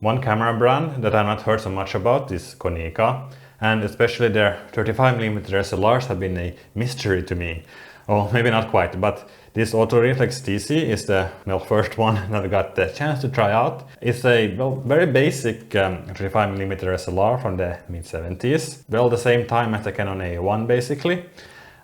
One camera brand that I've not heard so much about is Konica, and especially their 35mm SLRs have been a mystery to me. Oh, maybe not quite, but this Autoreflex TC is the first one that I got the chance to try out. It's a very basic 35mm SLR from the mid-70s. The same time as the Canon AE-1 basically.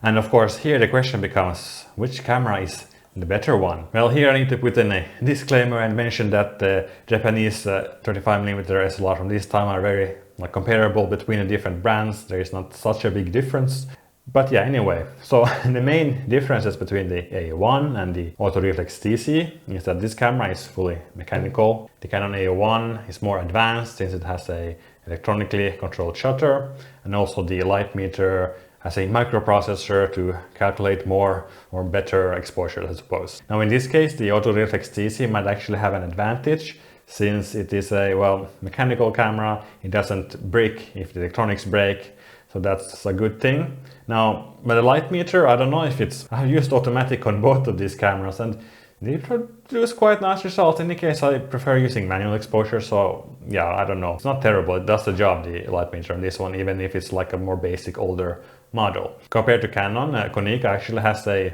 And of course here the question becomes, which camera is the better one? Well, here I need to put in a disclaimer and mention that the Japanese 35mm SLR from this time are very comparable between the different brands. There is not such a big difference. But yeah, anyway, so the main differences between the AE-1 and the Autoreflex TC is that this camera is fully mechanical. The Canon AE-1 is more advanced since it has a electronically controlled shutter, and also the light meter has a microprocessor to calculate more or better exposure, I suppose. Now in this case, the Autoreflex TC might actually have an advantage since it is a, mechanical camera. It doesn't break if the electronics break. So that's a good thing. Now, with the light meter, I don't know if I've used automatic on both of these cameras and they produce quite nice results. In any case, I prefer using manual exposure, so yeah, I don't know. It's not terrible, it does the job, the light meter on this one, even if it's like a more basic, older model. Compared to Canon, Konica actually has a,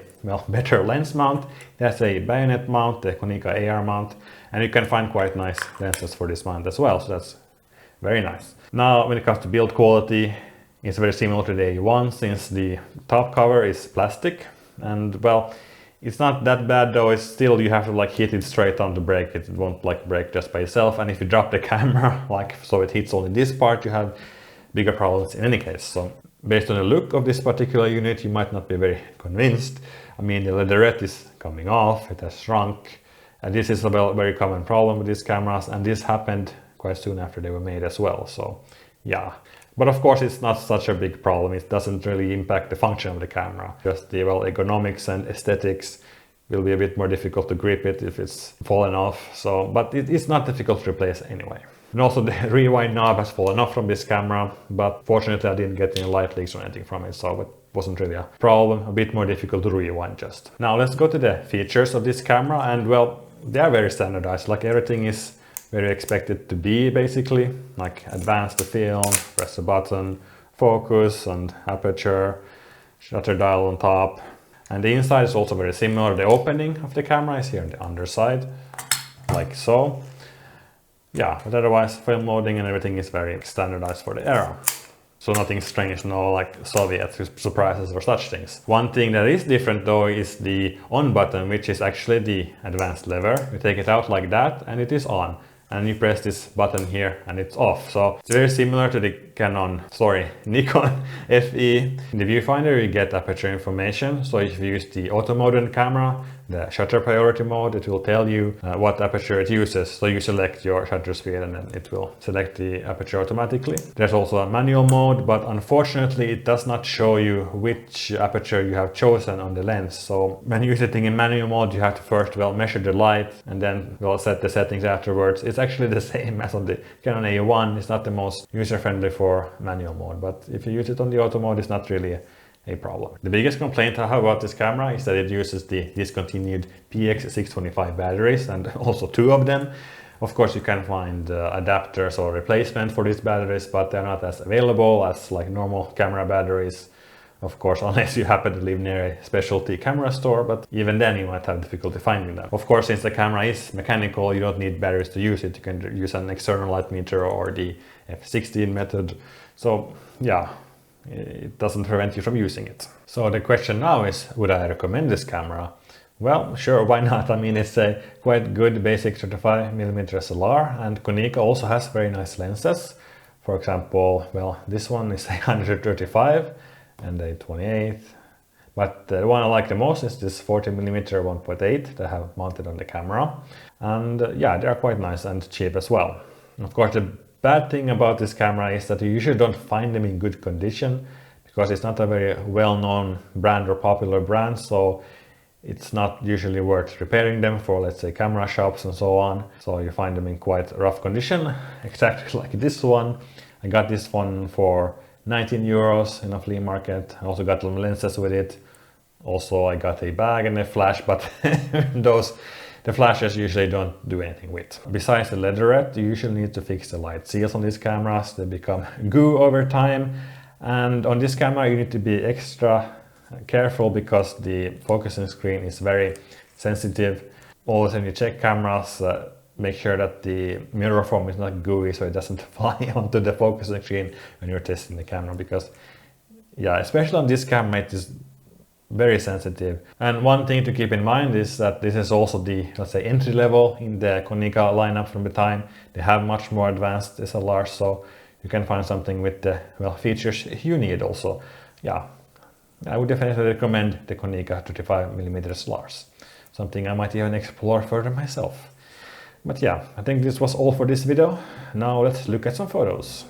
better lens mount. It has a bayonet mount, the Konica AR mount, and you can find quite nice lenses for this mount as well, so that's very nice. Now, when it comes to build quality, it's very similar to the AE-1 since the top cover is plastic, and it's not that bad though. It's still, you have to hit it straight on the brake. It won't break just by itself, and if you drop the camera so it hits only this part, you have bigger problems in any case. So based on the look of this particular unit, you might not be very convinced. I mean, the leatherette is coming off, it has shrunk, and this is a very common problem with these cameras, and this happened quite soon after they were made as well, so yeah. But of course it's not such a big problem. It doesn't really impact the function of the camera. Just the ergonomics and aesthetics will be a bit more difficult to grip it if it's fallen off. So, but it's not difficult to replace anyway. And also the rewind knob has fallen off from this camera, but fortunately I didn't get any light leaks or anything from it, so it wasn't really a problem. A bit more difficult to rewind just. Now let's go to the features of this camera, and they are very standardized. Everything is very expected to be basically, advance the film, press the button, focus and aperture, shutter dial on top. And the inside is also very similar. The opening of the camera is here on the underside, like so. Yeah, but otherwise film loading and everything is very standardized for the era. So nothing strange, no Soviet surprises or such things. One thing that is different though is the on button, which is actually the advanced lever. You take it out like that and it is on. And you press this button here and it's off. So it's very similar to the Nikon FE. In the viewfinder you get aperture information. So if you use the auto mode on the camera, the shutter priority mode, it will tell you what aperture it uses. So you select your shutter speed and then it will select the aperture automatically. There's also a manual mode, but unfortunately it does not show you which aperture you have chosen on the lens. So when you're setting in manual mode, you have to first measure the light and then set the settings afterwards. It's actually the same as on the Canon AE-1. It's not the most user-friendly for manual mode, but if you use it on the auto mode, it's not really a problem. The biggest complaint I have about this camera is that it uses the discontinued PX625 batteries, and also 2 of them. Of course you can find adapters or replacement for these batteries, but they're not as available as normal camera batteries. Of course, unless you happen to live near a specialty camera store, but even then you might have difficulty finding them. Of course, since the camera is mechanical, you don't need batteries to use it. You can use an external light meter or the F16 method. So yeah, it doesn't prevent you from using it. So the question now is, would I recommend this camera? Well, sure, why not? I mean, it's a quite good basic 35mm SLR, and Konica also has very nice lenses. For example, this one is a 135 and a 28, but the one I like the most is this 40mm 1.8 that I have mounted on the camera, and yeah, they are quite nice and cheap as well. Of course, the bad thing about this camera is that you usually don't find them in good condition because it's not a very well-known brand or popular brand, so it's not usually worth repairing them for, let's say, camera shops and so on. So you find them in quite rough condition, exactly like this one. I got this one for 19 euros in a flea market. I also got some lenses with it. Also I got a bag and a flash, but those the flashes usually don't do anything with. Besides the leatherette, you usually need to fix the light seals on these cameras. They become goo over time, and on this camera you need to be extra careful because the focusing screen is very sensitive. Always when you check cameras, make sure that the mirror foam is not gooey so it doesn't fly onto the focusing screen when you're testing the camera, because yeah, especially on this camera it is very sensitive. And one thing to keep in mind is that this is also the, let's say, entry level in the Konica lineup from the time. They have much more advanced SLRs, so you can find something with the, well, features you need also. Yeah, I would definitely recommend the Konica 35mm SLRs. Something I might even explore further myself. But yeah, I think this was all for this video. Now let's look at some photos.